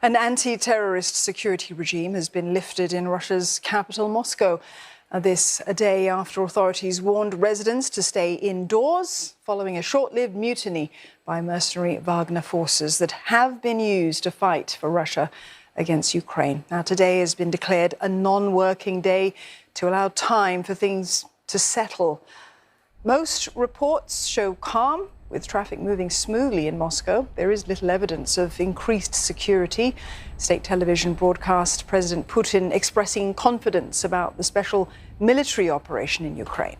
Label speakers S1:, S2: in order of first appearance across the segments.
S1: An anti-terrorist security regime has been lifted in Russia's capital, Moscow. This a day after authorities warned residents to stay indoors following a short-lived mutiny by mercenary Wagner forces that have been used to fight for Russia against Ukraine. Now, today has been declared a non-working day to allow time for things to settle. Most reports show calm, with traffic moving smoothly in Moscow. There is little evidence of increased security. State television broadcast President Putin expressing confidence about the special military operation in Ukraine.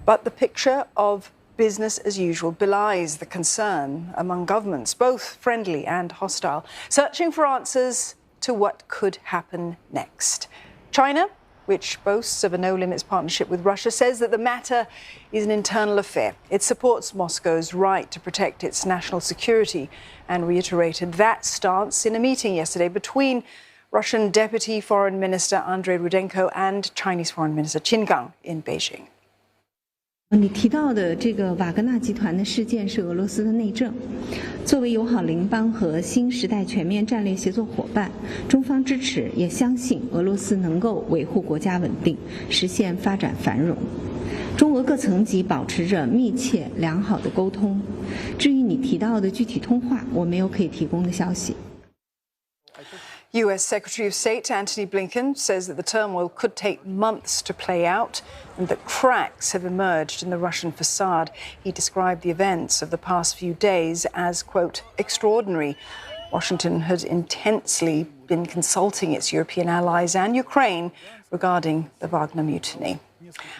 S1: But the picture of business as usual belies the concern among governments, both friendly and hostile, searching for answers to what could happen next. China, which boasts of a no-limits partnership with Russia, says that the matter is an internal affair. It supports Moscow's right to protect its national security and reiterated that stance in a meeting yesterday between Russian Deputy Foreign Minister Andrei Rudenko and Chinese Foreign Minister Qin Gang in Beijing.
S2: 你提到的这个瓦格纳集团的事件是俄罗斯的内政。作为友好邻邦和新时代全面战略协作伙伴，中方支持也相信俄罗斯能够维护国家稳定，实现发展繁荣。中俄各层级保持着密切良好的沟通。至于你提到的具体通话，我没有可以提供的消息。
S1: US Secretary of State Antony Blinken says that the turmoil could take months to play out and that cracks have emerged in the Russian facade. He described the events of the past few days as, quote, extraordinary. Washington had intensely been consulting its European allies and Ukraine regarding the Wagner mutiny.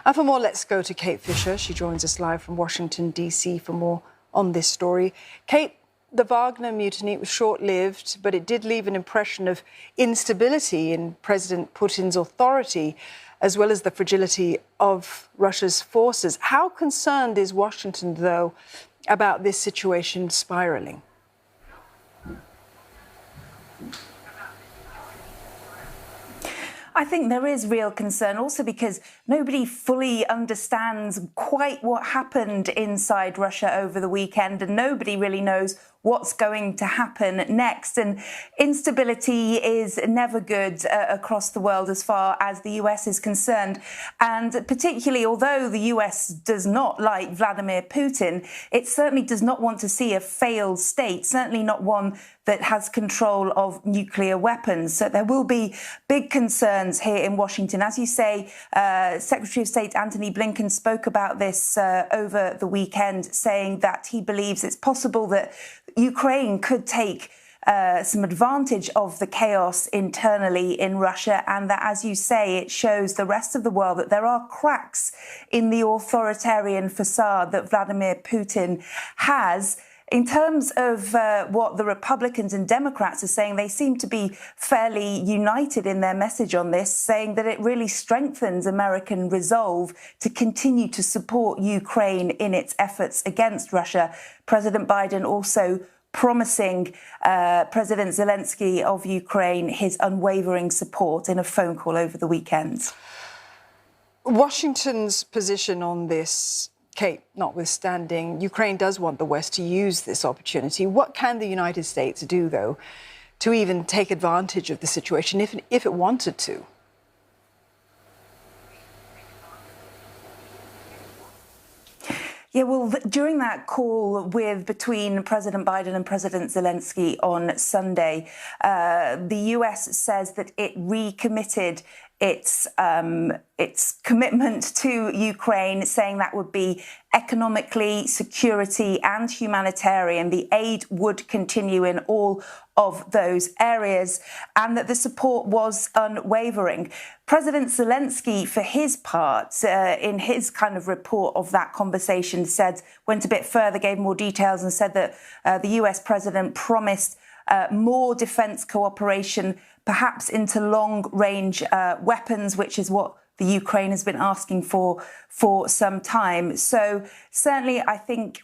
S1: And for more, let's go to Kate Fisher. She joins us live from Washington, D.C. for more on this story. Kate, the Wagner mutiny was short-lived, but it did leave an impression of instability in President Putin's authority, as well as the fragility of Russia's forces. How concerned is Washington, though, about this situation spiraling?
S3: I think there is real concern also because nobody fully understands quite what happened inside Russia over the weekend, and nobody really knows what's going to happen next. And instability is never good across the world as far as the US is concerned. And particularly, although the US does not like Vladimir Putin, it certainly does not want to see a failed state, certainly not one that has control of nuclear weapons. So there will be big concerns here in Washington. As you say, Secretary of State Antony Blinken spoke about this over the weekend, saying that he believes it's possible that Ukraine could take some advantage of the chaos internally in Russia, and that, as you say, it shows the rest of the world that there are cracks in the authoritarian facade that Vladimir Putin has. In terms of what the Republicans and Democrats are saying, they seem to be fairly united in their message on this, saying that it really strengthens American resolve to continue to support Ukraine in its efforts against Russia. President Biden also promising President Zelensky of Ukraine his unwavering support in a phone call over the weekend.
S1: Washington's position on this, Kate, notwithstanding, Ukraine does want the West to use this opportunity. What can the United States do, though, to even take advantage of the situation if it wanted to?
S3: Yeah, well, during that call between President Biden and President Zelensky on Sunday, the US says that it recommitted its commitment to Ukraine, saying that would be economically, security and humanitarian. The aid would continue in all of those areas, and that the support was unwavering. President Zelensky, for his part, in his kind of report of that conversation, went a bit further, gave more details, and said that the US president promised more defense cooperation, perhaps into long-range weapons, which is what the Ukraine has been asking for some time. So certainly, I think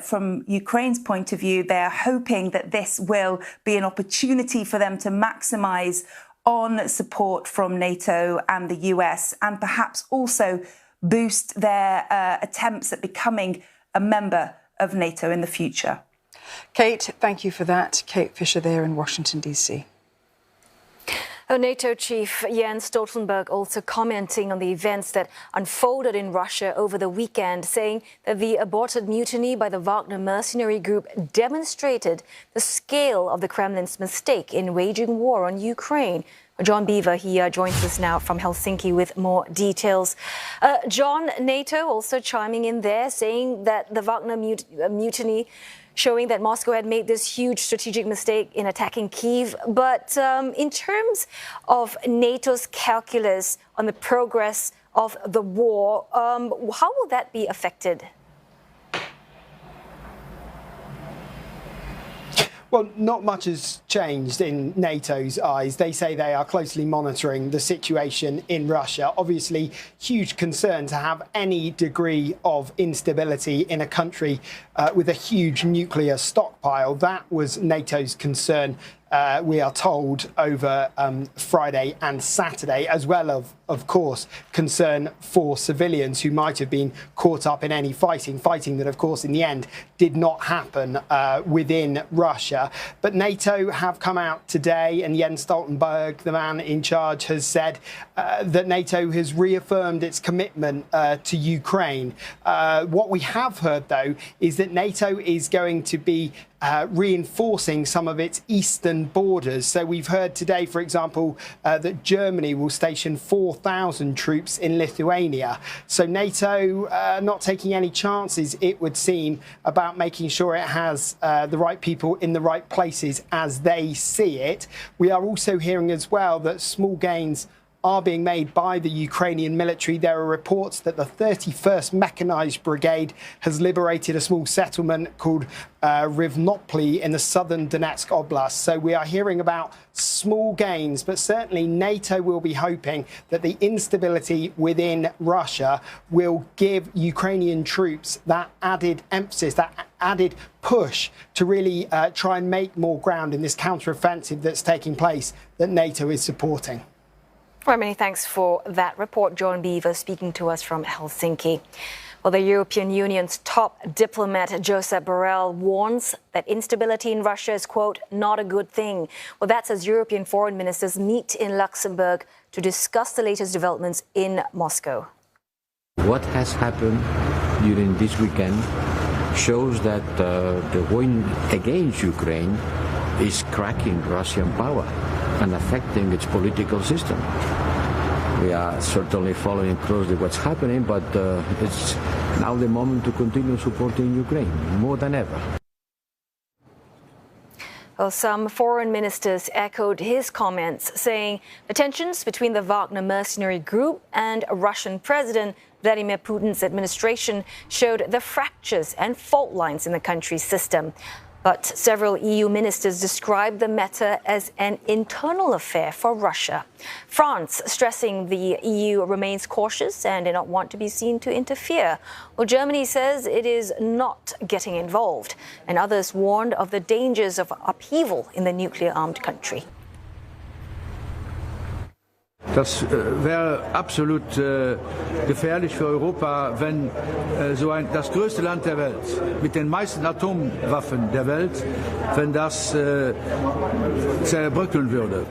S3: from Ukraine's point of view, they're hoping that this will be an opportunity for them to maximize on support from NATO and the US, and perhaps also boost their attempts at becoming a member of NATO in the future.
S1: Kate, thank you for that. Kate Fisher there in Washington, D.C.
S4: NATO chief Jens Stoltenberg also commenting on the events that unfolded in Russia over the weekend, saying that the aborted mutiny by the Wagner mercenary group demonstrated the scale of the Kremlin's mistake in waging war on Ukraine. John Beaver, he joins us now from Helsinki with more details. John, NATO also chiming in there, saying that the Wagner mutiny showing that Moscow had made this huge strategic mistake in attacking Kyiv. But in terms of NATO's calculus on the progress of the war, how will that be affected?
S5: Well, not much has changed in NATO's eyes. They say they are closely monitoring the situation in Russia. Obviously, huge concern to have any degree of instability in a country with a huge nuclear stockpile. That was NATO's concern, we are told, over Friday and Saturday, as well of course, concern for civilians who might have been caught up in any fighting that, of course, in the end did not happen within Russia. But NATO have come out today, and Jens Stoltenberg, the man in charge, has said that NATO has reaffirmed its commitment to Ukraine. What we have heard, though, is that NATO is going to be reinforcing some of its eastern borders. So we've heard today, for example, that Germany will station 4,000 troops in Lithuania. So NATO not taking any chances, it would seem, about making sure it has the right people in the right places as they see it. We are also hearing as well that small gains are being made by the Ukrainian military. There are reports that the 31st Mechanized Brigade has liberated a small settlement called Rivnopli in the southern Donetsk Oblast. So we are hearing about small gains, but certainly NATO will be hoping that the instability within Russia will give Ukrainian troops that added emphasis, that added push to really try and make more ground in this counteroffensive that's taking place that NATO is supporting.
S4: Well, many thanks for that report, John Beaver, speaking to us from Helsinki. Well, the European Union's top diplomat, Josep Borrell, warns that instability in Russia is, quote, not a good thing. Well, that's as European foreign ministers meet in Luxembourg to discuss the latest developments in Moscow.
S6: What has happened during this weekend shows that the war against Ukraine is cracking Russian power and affecting its political system. We are certainly following closely what's happening, but it's now the moment to continue supporting Ukraine more than ever.
S4: Well, some foreign ministers echoed his comments, saying the tensions between the Wagner mercenary group and Russian President Vladimir Putin's administration showed the fractures and fault lines in the country's system. But several EU ministers described the matter as an internal affair for Russia. France stressing the EU remains cautious and did not want to be seen to interfere. Well, Germany says it is not getting involved, and others warned of the dangers of upheaval in the nuclear-armed country.
S7: Das wäre absolut gefährlich für Europa, wenn das größte Land der Welt mit den meisten Atomwaffen der Welt, wenn das zerbröckeln würde.